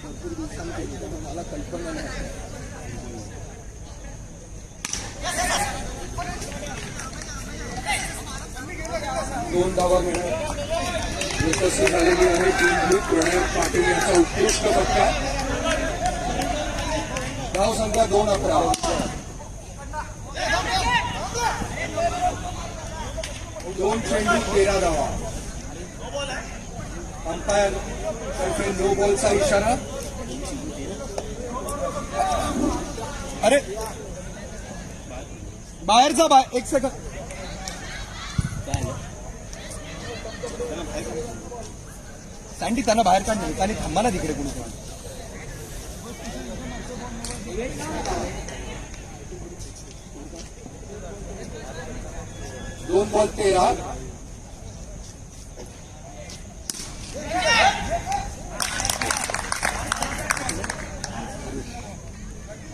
भरपूर दिवसांनी केली मला कल्पना नाही. दोन धावा मिळत यशस्वी झालेली आहे टीम ब्लू. प्रणय पाटील यांचा उत्कृष्ट फटका. धाव संख्या 2-11. 2 चेंडू 13 धावा. अंपायर तर्फे नो बॉलचा इशारा. अरे बाहेरचा बाहेर. एक सेकंड. सँडी त्यांना बाहेर काढणे आणि थांबा ना तिकडे कुणीतरी. दोन बॉल 13.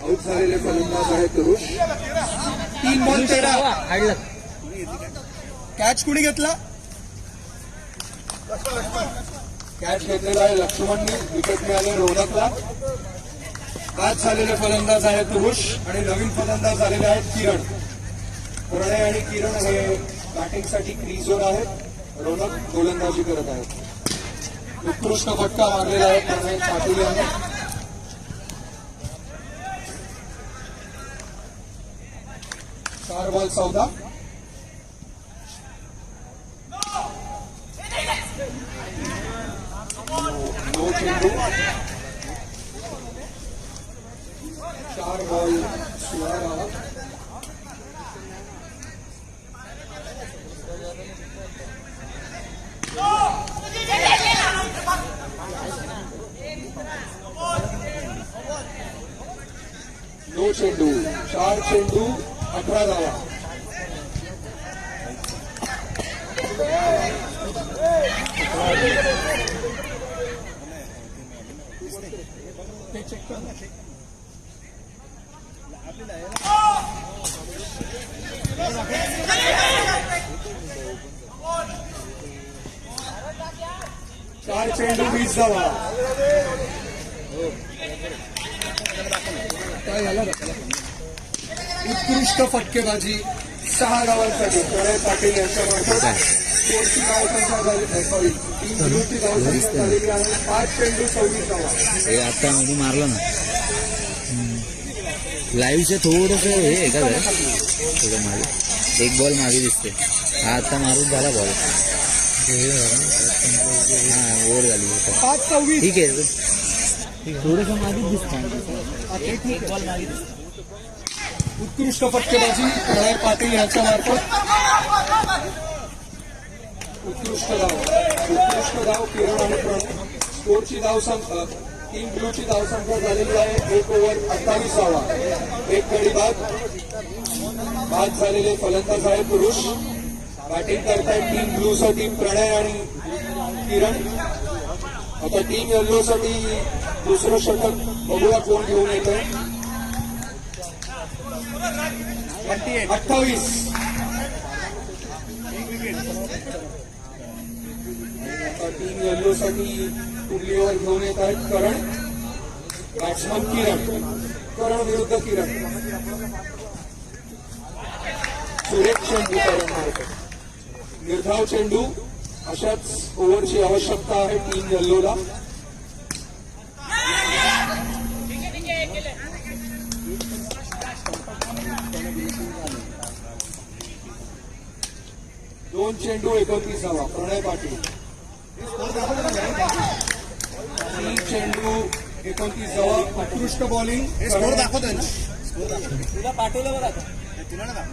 आउट झालेले फलंदाज आहेत पुरुष. 3 बॉल 13. कॅच कुणी घेतला? कॅच घेतलेला आहे लक्ष्मणनी. विकेट मिळाले रोनकला. बाद झालेले फलंदाज आहेत पुरुष आणि नवीन फलंदाज झालेले आहेत किरण. प्रणय आणि किरण हे बॅटिंगसाठी क्रीजवर आहेत. रोनक गोलंदाजी करत आहेत. उत्कृष्ट फटका मारलेला आहे प्रणय पाटील यांनी. चार बॉल 14. नो चेंडू. 4 बॉल 16. नो चेंडू. 4 चेंडू 18 धावा. चार चेंडू 20 धावा. काय झालं? उत्कृष्ट फटकेबाजी 6 धावांसाठी प्रणय पाटील यांच्यामार्फत. स्कोरची धावसंख्या झाली टीम ब्लूची धावसंख्या झालेली आहे 5 चेंडू 26 धावा. हे आता मध्ये मारलं ना लाईव्हचे थोडस हे आहे का थोडं मागे. एक बॉल मागे दिसते. हा आता मारून झाला बॉल. हा ओव्हर झाली. 5-26. ठीक आहे थोडस मागे दिसत. बॉल मागे दिसत. उत्कृष्ट फटकेबाजी प्रणय पाटील यांच्या मार्फत. उत्कृष्ट धाव किरण आणि प्रणय. स्कोरची धावसंख्या टीम ब्लूची धावसंख्या झालेली आहे 1 ओव्हर 28 धावा. 1 गडी बाद. बाद झालेले फलंदाज आहे पुरुष. बॅटिंग करतायत टीम ब्लू साठी प्रणय आणि किरण. आता टीम येल्लो साठी दुसरं षटक बघूया कोण घेऊन येतोय. 28. आता टीम येल्लो साठी पुढली ओव्हर घेऊन येत आहेत करण. बॅट्समन किरण. करण विरुद्ध किरण. सुरेख चेंडू करण. निर्धाव चेंडू. अशाच ओव्हरची आवश्यकता आहे टीम येल्लोला. दोन चेंडू 29 धावा. प्रणय पाटील. 3 चेंडू 29 धावा. उत्कृष्ट बॉलिंग. स्कोर दाखवतोय ना तुला पाठवलं बघा. तुला ना दाखव.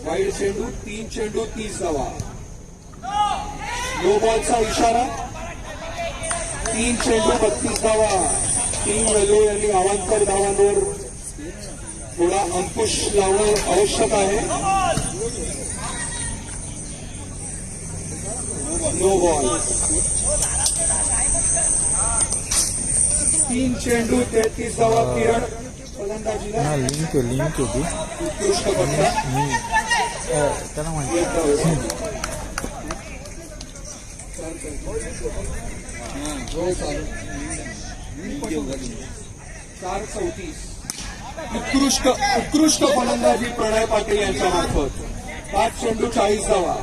वाईड चेंडू. 3 चेंडू 30 धावा. नो बॉलचा इशारा. 3 चेंडू 32 धावा. टीम येल्लो यांनी अवांतर धावांवर थोडा अंकुश लावणं आवश्यक आहे. No ball. 3 चेंडू 33 धावा. किरण फलंदाजीला. हा लिंक आहे ती उत्कृष्ट फटका. त्याला माहिती एक धाव. 4:34. उत्कृष्ट फलंदाजी प्रणय पाटील यांच्या मार्फत. 5 चेंडू 40 धावा.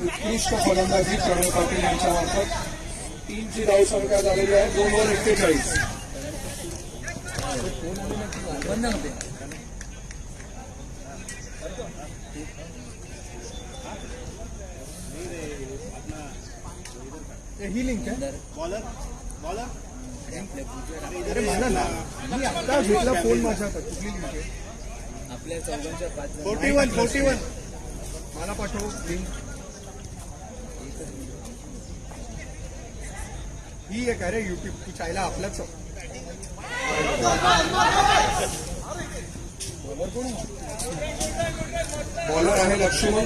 उत्कृष्ट फलंदाजी प्रणय पाटील यांच्या मार्फत 3ची धावसंख्या झालेली आहे. 2:41. ही लिंक आहे अरे मला ना मी आता घेतला फोन माझ्या हातात. कुठली लिंक आहे? आपल्या चौघांच्या 41 मला पाठव लिंक. ही एक अरे युट्यूब तू चायला आपल्याच बॉलर आहे लक्ष्मण.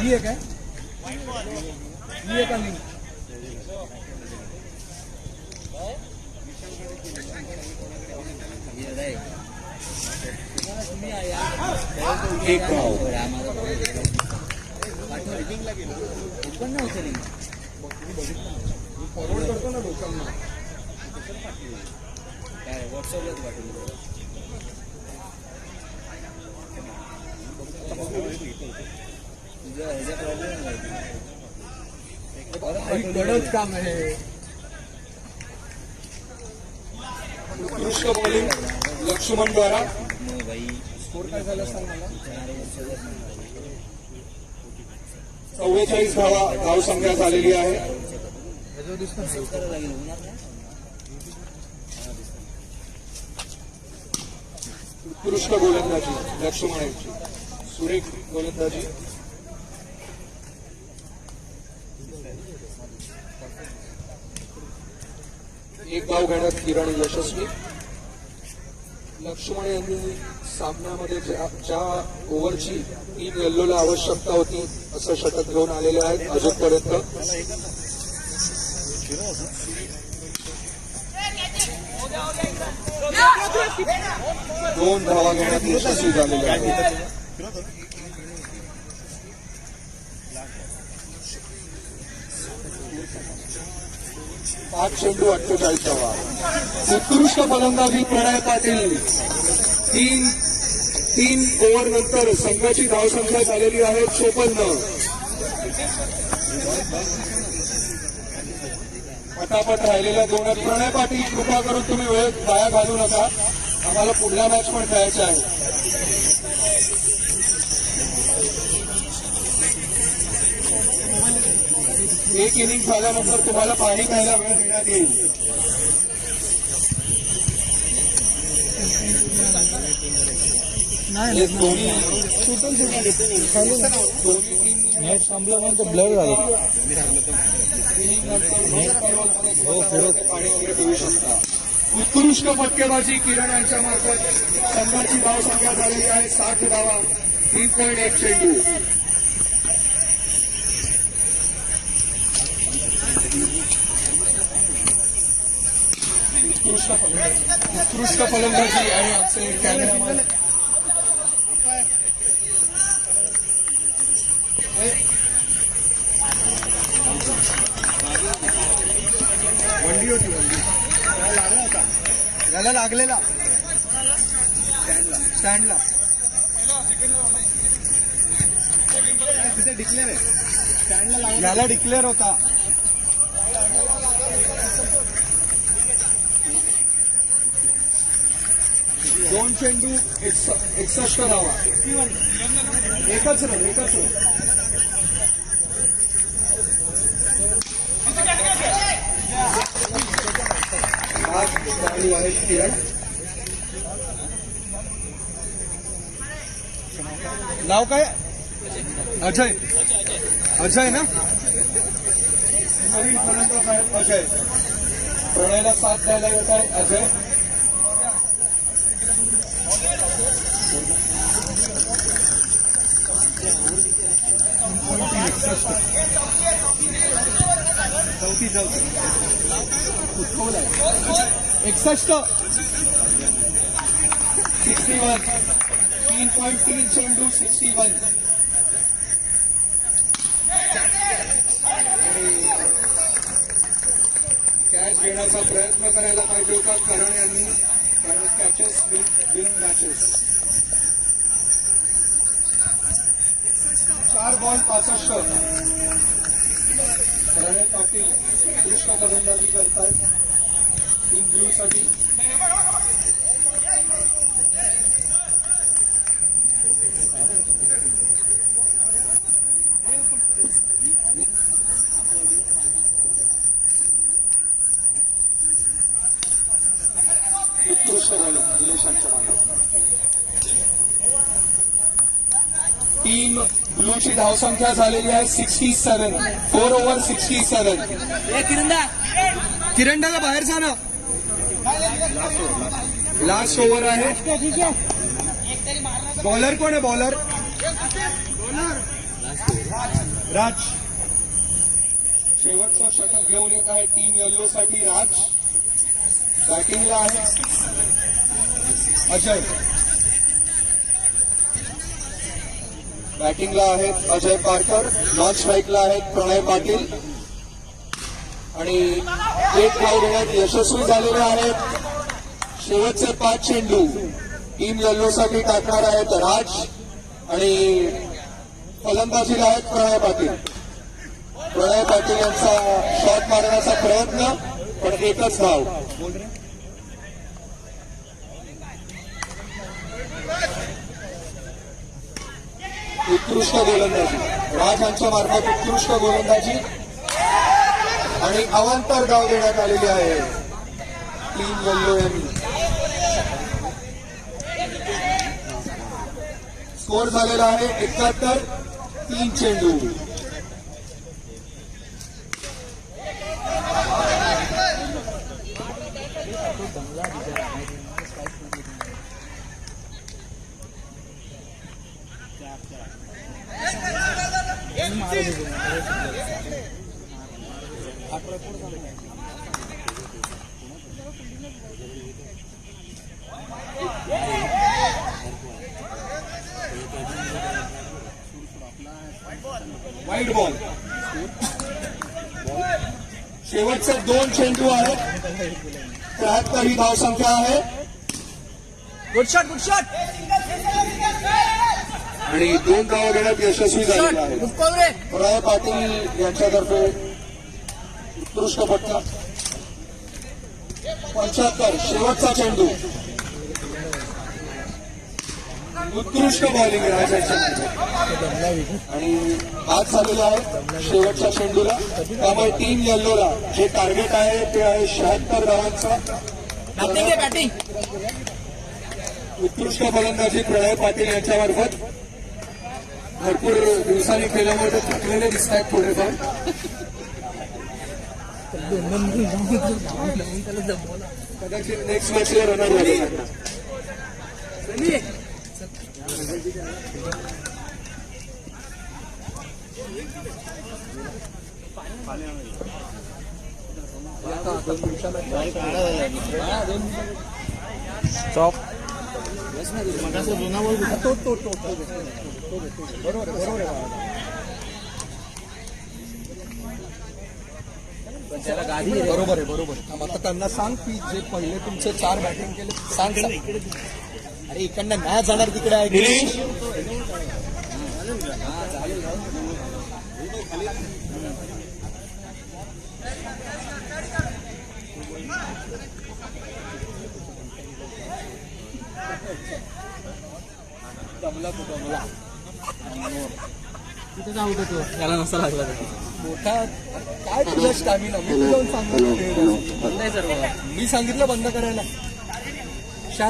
ही एक आहे. ही एक आहे लिंक. एक धाव. फॉरवर्ड करतो ना लोकांना. व्हॉट्सअपलाच पाठवलं. तुझ्या ह्याचा प्रॉब्लेम कडक काम आहे. उत्कृष्ट बॉलिंग लक्ष्मण द्वारा. भाई स्कोर काय झाला सांग मला. 44 धावसंख्या झालेली आहे. लागेल होणार नाही. उत्कृष्ट गोलंदाजी लक्ष्मण यांची. सुरेख गोलंदाजी. एक धाव घेण्यात किरण यशस्वी. लक्ष्मण यांनी सामन्यामध्ये ज्या ओव्हरची 3 येल्लोला आवश्यकता होती असं षटक घेऊन आलेले आहेत अजूनपर्यंत. दोन धावा घेण्यात यशस्वी झालेले आहेत. 5 चेंडू 48 धावा. उत्कृष्ट फलंदाजी प्रणय पाटील. तीन ओव्हर नंतर संघाची धावसंख्या झालेली आहे 56. पटापट राहिलेल्या 2 प्रणय पाटील कृपा करून तुम्ही वेळ वाया घालू नका. आम्हाला पुढला मॅच पण खेळायचा आहे. एक इनिंग झाल्यानंतर तुम्हाला पाणी प्यायला वेळ देण्यात येईल. दोन्ही नेट संपल्यानंतर ब्लर झालं. पाणी वगैरे पिऊ शकता. उत्कृष्ट फटकेबाजी किरण यांच्या मार्फत संघाची धावसंख्या झालेली आहे 60 धावा. 3.1 चेंडू. उत्कृष्ट फलंदाजी आणि आमचे कॅमेरामॅन वंडी होती. लागला होता याला. लागलेला स्टँडला तिथे डिक्लेअर आहे. स्टँडला याला डिक्लेअर होता. दोन चेंडू 61 धावा. एकच रन. आज चालू आहे किरण. नाव काय? अजय ना. नवीन फलंदाज आहेत अजय. प्रणयला साथ द्यायला येत आहे अजय. चौथी एकसष्ट 61 3.3 चेंडू 61 कॅच घेण्याचा प्रयत्न करायला पाहिजे होता करण यांनी कारण कॅचेस विन मॅचेस 4 बॉल 65 प्रणय पाटील उत्कृष्ट फलंदाजी करतायत टीम ब्लू साठी उत्कृष्ट झालं निलेशांच्या मागे टीम ब्लूची धावसंख्या झालेली आहे 67 4 ओव्हर 67 किरणला बाहेर जाणं लास्ट ओव्हर आहे बॉलर कोण आहे बॉलर राज शेवटचं षटक घेऊन येत आहे टीम येल्लो साठी राज बॅटिंगला आहे अजय बॅटिंगला आहेत अजय पारकर नॉन स्ट्राईकला आहेत प्रणय पाटील आणि एक धाव घेण्यात यशस्वी झालेले आहेत शेवटचे 5 चेंडू टीम येल्लोसाठी टाकणार आहेत राज आणि फलंदाजीला आहेत प्रणय पाटील यांचा शॉट मारण्याचा प्रयत्न पण एकच धाव उत्कृष्ट गोलंदाजी राज यांच्या मार्फत उत्कृष्ट गोलंदाजी आणि अवांतर धाव देण्यात आलेली आहे टीम येल्लो यांनी स्कोर झालेला आहे 71 3 चेंडू वाईट बॉल शेवटचे 2 चेंडू आहेत 73 ही धावसंख्या आहे गुड शॉट आणि 2 धावा घेण्यात यशस्वी झालेला आहे प्रणय पाटील यांच्यातर्फे उत्कृष्ट फटका 75 शेवटचा चेंडू उत्कृष्ट बॉलिंग राजाच्या आणि बाद झालेला आहे शेवटच्या चेंडूला त्यामुळे टीम येल्लोला जे टार्गेट आहे ते आहे 76 धावांचं उत्कृष्ट फलंदाजी प्रणय पाटील यांच्यामार्फत भरपूर दिवसांनी केल्यामुळे ते थकलेले दिसत आहेत थोडेफार कदाचित नेक्स्ट मॅचला रनर झाले स्टॉप बरोबर आहे आता त्यांना सांग की जे पहिले तुमचे 4 बॅटिंग केले सांग अरे इकडनं नाही जाणार तिकडे आहे तिथे जाऊ तो याला नसा लागला मोठा काय तुझा स्टॅमिना मी जाऊन सांगितलं सर्व मी सांगितलं बंद करायला 76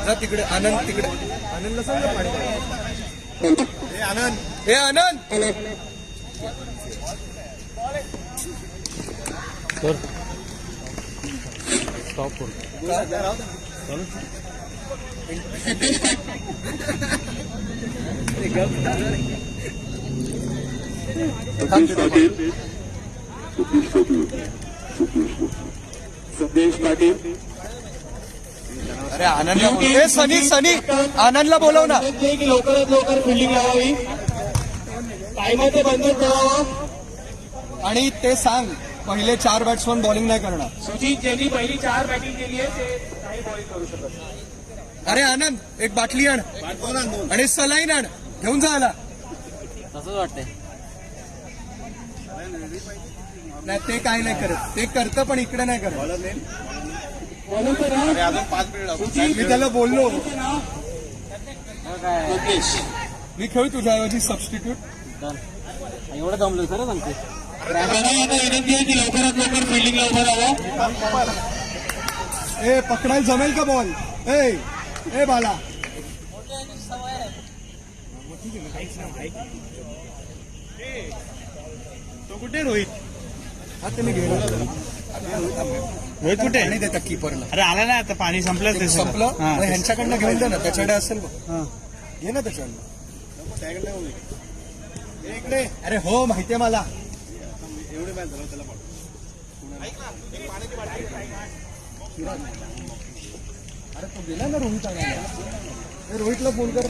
जा तिकडे आनंदला सांग ना पाणी हे आनंद स्टॉप संदेश पाटील अरे आनंदला बोलव. ए सनी आनंदला बोलव ना. की लवकरात लवकर फिल्डिंग लावावी, टायमाचे बंधन ठेवावं. आणि ते सांग पहिले 4 बॅट्समन बॉलिंग नाही करणार. सुजित ज्यांनी पहिली 4 बॅटिंग केली आहे ते काही बॉलिंग करू शकत नाही. अरे आनंद एक बाटली आण आणि सलाईन आण, घेऊन जा आला. तसंच वाटतंय. नाही ते काय नाही करत, ते करतं पण इकडे नाही करत. म्हणून तर मी त्याला बोललो लोकेश मी खेळू तुझ्याऐवजी सबस्टिट्यूट. एवढं जमलं खरं सांगते. ग्राहकांना आता विनंती आहे की लवकरात लवकर फिल्डिंगला उभं राहावं. ए पकडायला जमेल का बॉल? ए बाला तो कुठे रोहित? हा तुम्ही गेलो रोहित कुठे आणि देतात कीपरला. अरे आला ना आता पाणी संपलं ते संपलं हा. मग ह्यांच्याकडनं घेऊन दे ना, त्याच्याकडे असेल बघ. हा. घे ना त्याच्याकडनं. इकडे अरे हो माहितीये मला. अरे तो गेला ना रोहित आणायला. रोहितला फोन कर.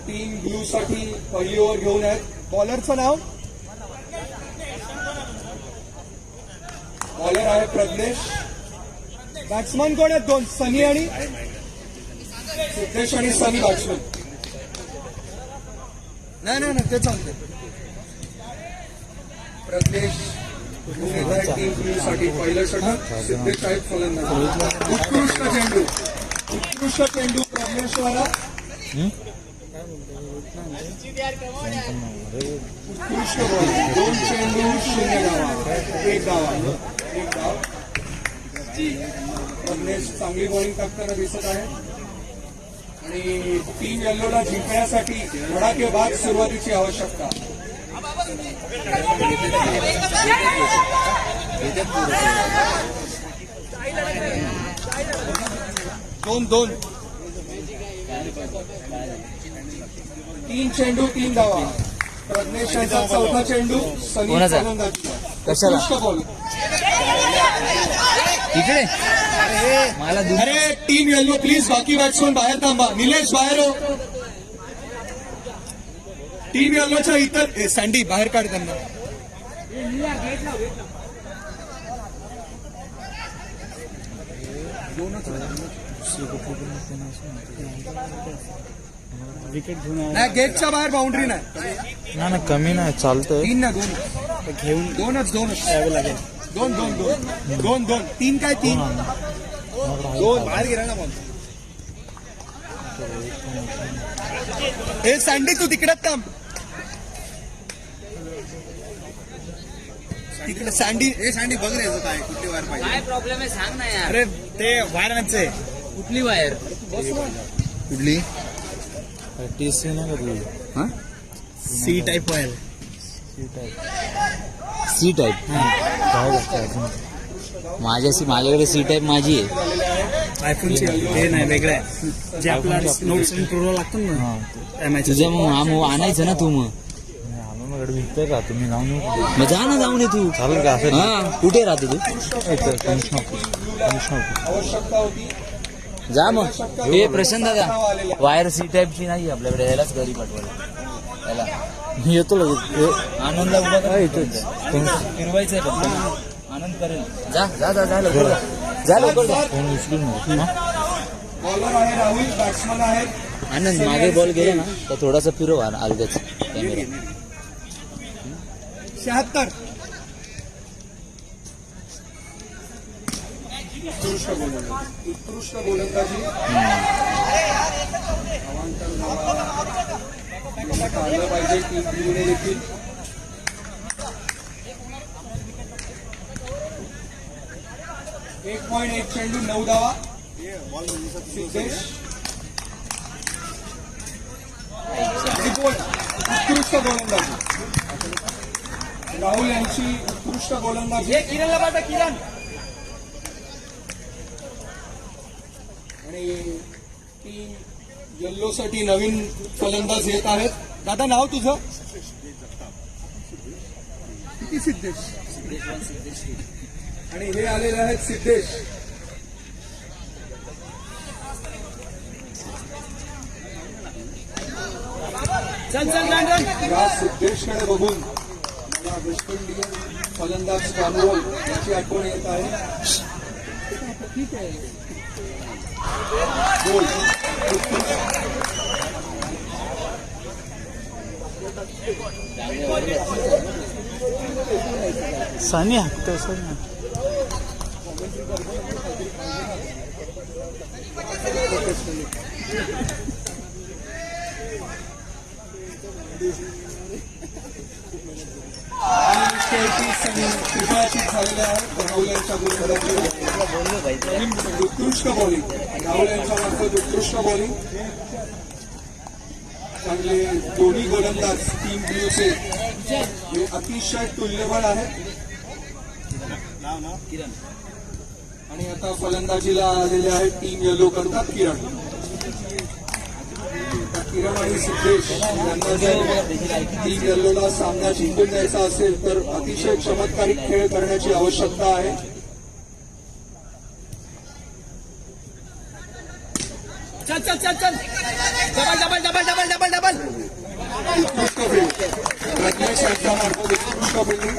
3 ब्लू साठी पहिली ओव्हर घेऊन आहेत. बॉलरचं नाव बॉलर आहे प्रज्ञेश, बॅट्समन कोण आहेत? 2 सनी आणि सिद्धेश आणि सनी बॅट्समन. नाही ते चालतंय. प्रज्ञेश घेऊन येत आहे 3 ब्लू साठी पहिलं षटक. सिद्धेश आहेत फलंदाज. उत्कृष्ट चेंडू प्रज्ञेशवाला. उत्कृष्ट बॉल. 2 चेंडू 0 धावा. 1 धाव. प्रज्ञेश चांगली बॉलिंग टाकताना दिसत आहे आणि टीम येल्लोला जिंकण्यासाठी धडाकेबाज सुरुवातीची आवश्यकता. दोन 3 चेंडू 3 धावा. प्रज्ञेश यांचा चौथा चेंडू. सनी कोणाचा? फलंदाजी. कशाला? उत्कृष्ट बॉल. इकडे मला अरे टीम येल्लो प्लीज बाकी बॅट्समन बाहेर थांबा. निलेश बाहेर हो. टीम येल्लोच्या इतर सँडी बाहेर काढ त्यांना. विकेट घेऊन नाही गेटच्या बाहेर बाउंड्री नाही. ना कमी नाही चालतंय. 3 ना 2 घेऊन दोनच यावं लागेल. 2 3 काय 3 2 बाहेर गेला ना बॉल. ए सँडी तू तिकडेच थांब. तिकडे सँडी बघ रे काय कुठली वायर पाहिजे. काय प्रॉब्लेम आहे सांग ना यार. अरे ते वायरमॅनचं आहे. कुठली वायर? कुठली टीसी नाही का तुझी? हा C type wire. C type. काय बघताय अजून? माझ्याकडे सी टाईप माझी आहे. आयफोनची ते नाही वेगळं आहे. जे आपला नोट्स इम्प्रूव्ह लागतो ना एमआयचं. तुझ्या मग आणायचं ना तू. मग विकतोय का तुम्ही जाऊन मग जा ना जाऊन ये तू. चालेल का असं हा कुठे राहते तू? आवश्यकता होती. जा मग. हे प्रशांत दादा वायर सी टाईपची नाही आपल्याकडे. यालाच घरी पाठवायला. याला मी येतो लगेच. आनंदला उभा करा. फिरवायचंय फक्त. आनंद करेल. जा जा जा जा लवकर जा. जा लवकर जा. फोन उचलून मग. बॉलर आहे राहुल. बॅट्समन आहेत आनंद मागे बॉल गेला ना तर थोडासा फिरव अलगच कॅमेरा. 76. उत्कृष्ट गोलंदाजी. आलं पाहिजे टीम ब्ल्यूने देखील. एक चेंडू 9 धावा. सिद्धेश उत्कृष्ट गोलंदाजी राहुल यांची उत्कृष्ट गोलंदाजी किरणला पाठवा किरण. आणि टीम येल्लो साठी नवीन फलंदाज येत आहेत. दादा नाव तुझं? किती सिद्धेश आणि हे आलेले आहेत सिद्धेश. चल चल रॅन्डन. या सिद्धेशकडे बघून मला वेस्ट इंडियन फलंदाज कॉर्नवॉल याची आठवण येत आहे. ठीक आहे गोल. सानी हाकतो सर ना. आणि शेवटी त्रिफळाचीत झालेले आहेत राहुल यांच्या गोलंदाजी. उत्कृष्ट बॉलिंग राहुल यांच्या मार्फत उत्कृष्ट बॉलिंग. चांगले दोन्ही गोलंदाज टीम ब्ल्यूचे हे अतिशय तुल्यबळ आहेत. आणि आता फलंदाजीला आलेले आहेत टीम येलो करतात किरण. किरण आणि सिद्धेश यांना जर टीम येल्लोला सामना जिंकून द्यायचा असेल तर अतिशय चमत्कारिक खेळ करण्याची आवश्यकता आहे. चल चल चल चल. Double double double double double double. उत्कृष्ट फिल्डिंग प्रज्ञेश यांच्या मार्फत उत्कृष्ट फिल्डिंग.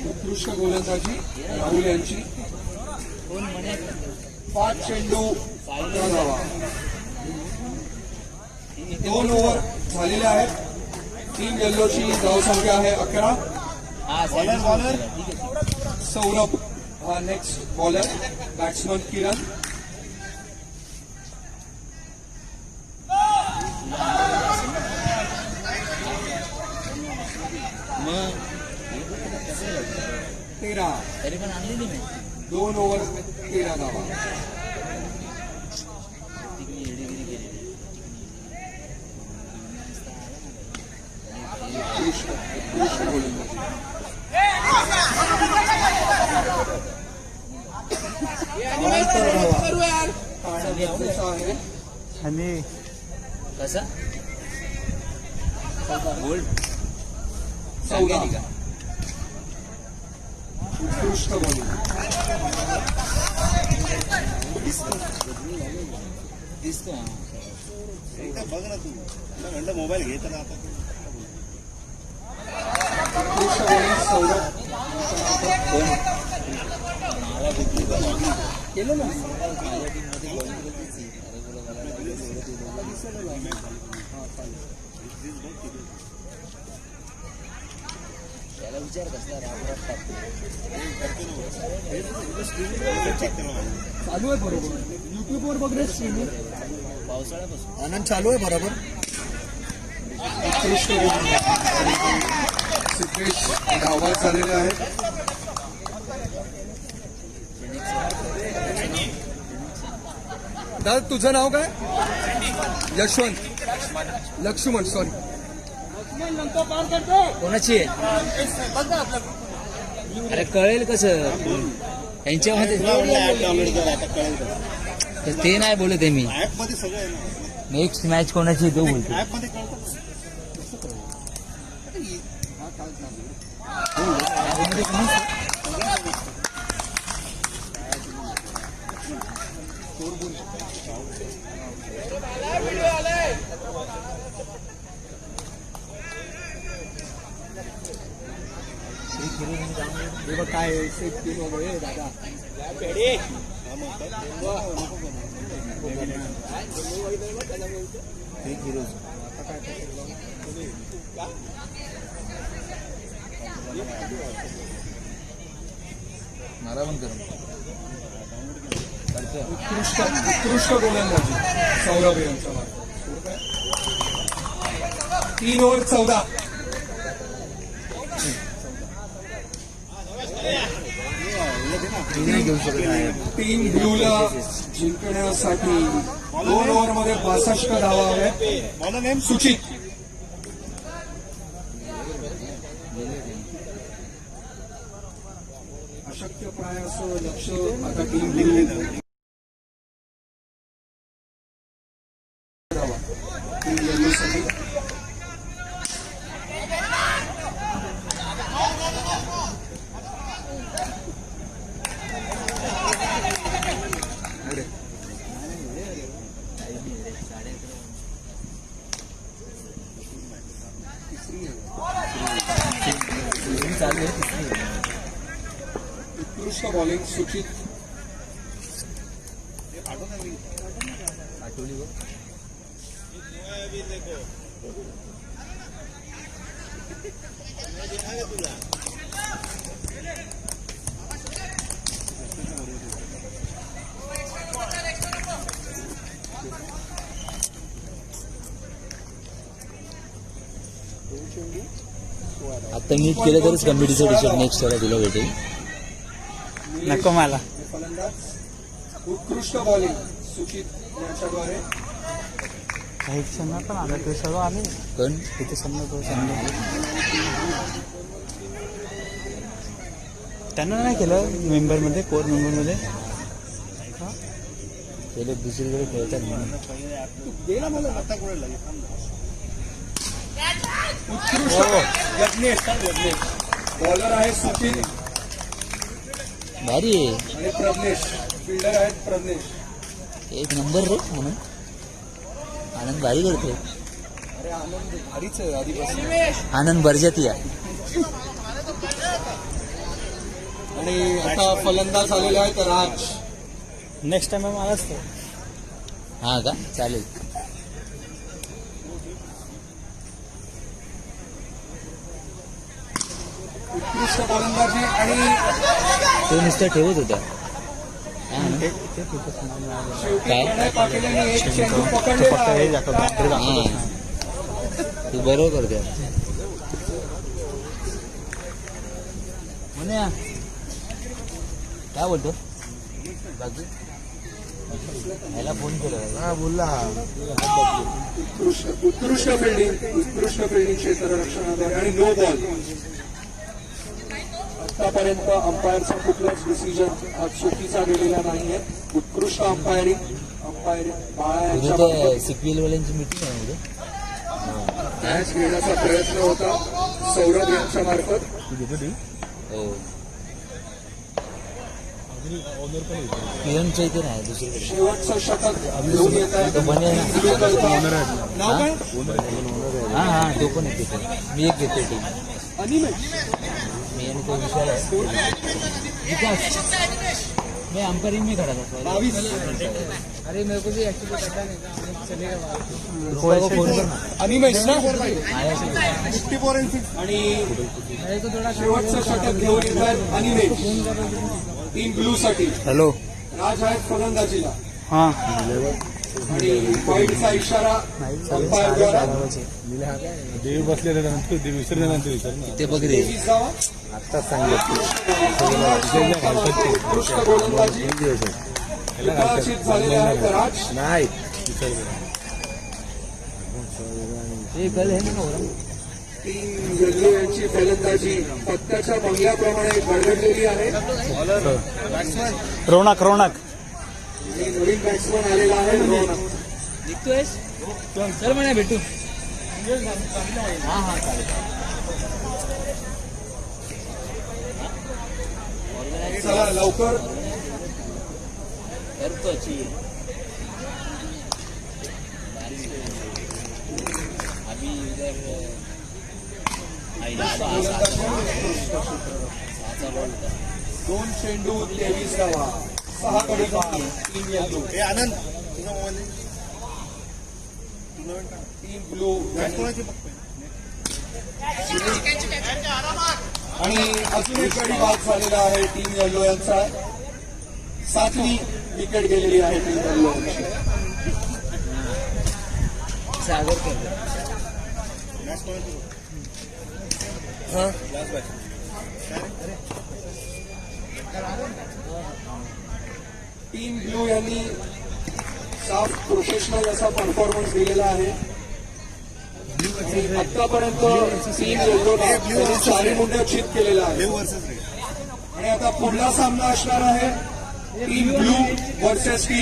उत्कृष्ट गोलंदाजी राहुल यांची. 5 चेंडू 11 धावा. 2 ओव्हर झालेल्या आहेत. टीम येल्लोची धावसंख्या आहे 11. सौरभ हा नेक्स्ट बॉलर. बॅट्समन किरण. तेरा. तरी पण आणली नाही 2 ओव्हर 13 धावा. उत्कृष्ट गोलंदाजी. गरजेचं आहे. आणि कसा 14. उत्कृष्ट बॉलिंग. दिसतो बघ ना तू म्हणलं मोबाईल घेत ना आता. उत्कृष्ट बॉलिंग सौरभ. केलं ना. त्याला विचार कसला राबराब टाकतो. चालू आहे बरोबर. युट्यूबवर बघ रे स्ट्रीमिंग. पावसाळ्यापासून आनंद चालू आहे बरोबर. उत्कृष्ट गोलंदाजी. सिद्धेश धावा झालेले आहेत. दादा तुझं नाव काय? यशवंत लक्ष्मण सॉरी. कोणाची आहे? अरे कळेल कसं यांच्यामध्ये. डाउनलोड कर आता कळेल. तर ते नाही बोलत आहे मी. ऍप मध्ये सगळं आहे ना. नेक्स्ट मॅच कोणाची आहे तो बोलतो. ऍप मध्ये कळतं. हे बघ काय सेफ्टी वगैरे दादा. मला पण कर. उत्कृष्ट गोलंदाजी सौरभ यांचा. 3 ओव्हर 14. टीम ब्लूला जिंकण्यासाठी 2 ओव्हरमध्ये 62 धावा आहेत. बॉलर नेम सुचित अशक्यप्राय असं लक्ष आता टीम ब्लू टीम येल्लोसाठी उत्कृष्ट बॉलिंग सुचित आता नीट केलं तरच कमिटीचं डिसिजन नेक्स्ट त्याला दिलं भेटेल. नको मला. फलंदाज उत्कृष्ट बॉलिंग सुचित यांच्याद्वारे काही क्षण पण आला ते सर्व आले पण तिथे समजा तो त्यांना नाही केलं मेंबरमध्ये कोर मेंबरमध्ये ते लोक दुसरीकडे खेळतात म्हणून. उत्कृष्ट यज्ञेश बॉलर आहे सुचित भारी आहे, आणि प्रज्ञेश फिल्डर आहेत प्रज्ञेश. एक नंबर रे म्हणून आनंद भारी करतोय. अरे आनंद भारीच आहे आधीपासून. आनंद बर्जाती आहे. आणि आता फलंदाज आलेले आहेत राज. नेक्स्ट टाइम मलाच तो हा का चालेल. उत्कृष्ट गोलंदाजी आणि तो नुसतं ठेवत होता. हा ना? शेवटी काय? प्रणय पाटील यांनी एक चेंडू पकडलेला आहे. हा. तू बरोबर करतोय. म्हणे काय बोलतो बाकी ह्याला फोन केला. हा बोलला उत्कृष्ट फिल्डिंग क्षेत्ररक्षणाद्वारे आणि नो बॉल. आतापर्यंत अंपायरचा कुठलाच डिसिजन हा चुकीचा गेलेला नाहीये. उत्कृष्ट अंपायरिंग बाळा उद्या यांच्या ते मार्फत सिक्विल वाल्यांची मीटिंग आहे उद्या. मॅच घेण्याचा प्रयत्न होता सौरभ यांच्या मार्फत. हो किरणच्या इथे नाही दुसरीकडे. शेवटचं शतक घेऊन येत तो बने ना. आहे. नाव काय? हा हा तो पण एक घेतो. मी एक घेतो टीम. अनिमेश मी आणि तो विशाल आहे. विकास मैं अंपायरिंग में खड़ा था. 22 अरे मेरे को भी एक्चुअली पता नहीं था. चलेगा फोन करना. अनिमेश ना आया से 54 and 6. आणि शेवटचं शतक घेऊन येत आहेत अनिमेश टीम ब्लू साठी. हॅलो राज आहेत फलंदाजीला हां आणि पॉईंटचा इशारा अंपायरद्वारा. देव बसल्यानंतर ते विसरल्यानंतर विचार ना ते बघ रे. 23 धावा. आता सांगितलं उत्कृष्ट गोलंदाजी विकसित झालेले आहेत राज. नाही ये कल है ना हो टीम येल्लो यांची फलंदाजी पत्त्याच्या बंगल्याप्रमाणे गडगडलेली आहे. रोनक आणि नवीन बॅट्समन आलेला आहे रोहन. निघतोयस चल म्हणे भेटू. हा हा चालेल. चला लवकर करतोची अभी इधर दोन चेंडू 23 धावा 6 गडी बाद. टीम येल्लो हे आनंद तुझा मोबाईल टीम ब्लू कोणाची बघतोय? आणि अजून एक गडी बाद झालेला आहे टीम येल्लो यांचा. 7वी विकेट गेलेली आहे टीम येल्लो यांची. सागर करतो. मॅच कोणाची बघतोय? लास्ट बॅच टीम ब्लू यांनी साफ प्रोफेशनल असा परफॉर्मन्स दिलेला आहे. आणि आतापर्यंत टीम येल्लोने चारी मुंड्या चित केलेला आहे. Blue versus red. आणि आता पुढला सामना असणार आहे टीम ब्लू वर्सेस टीम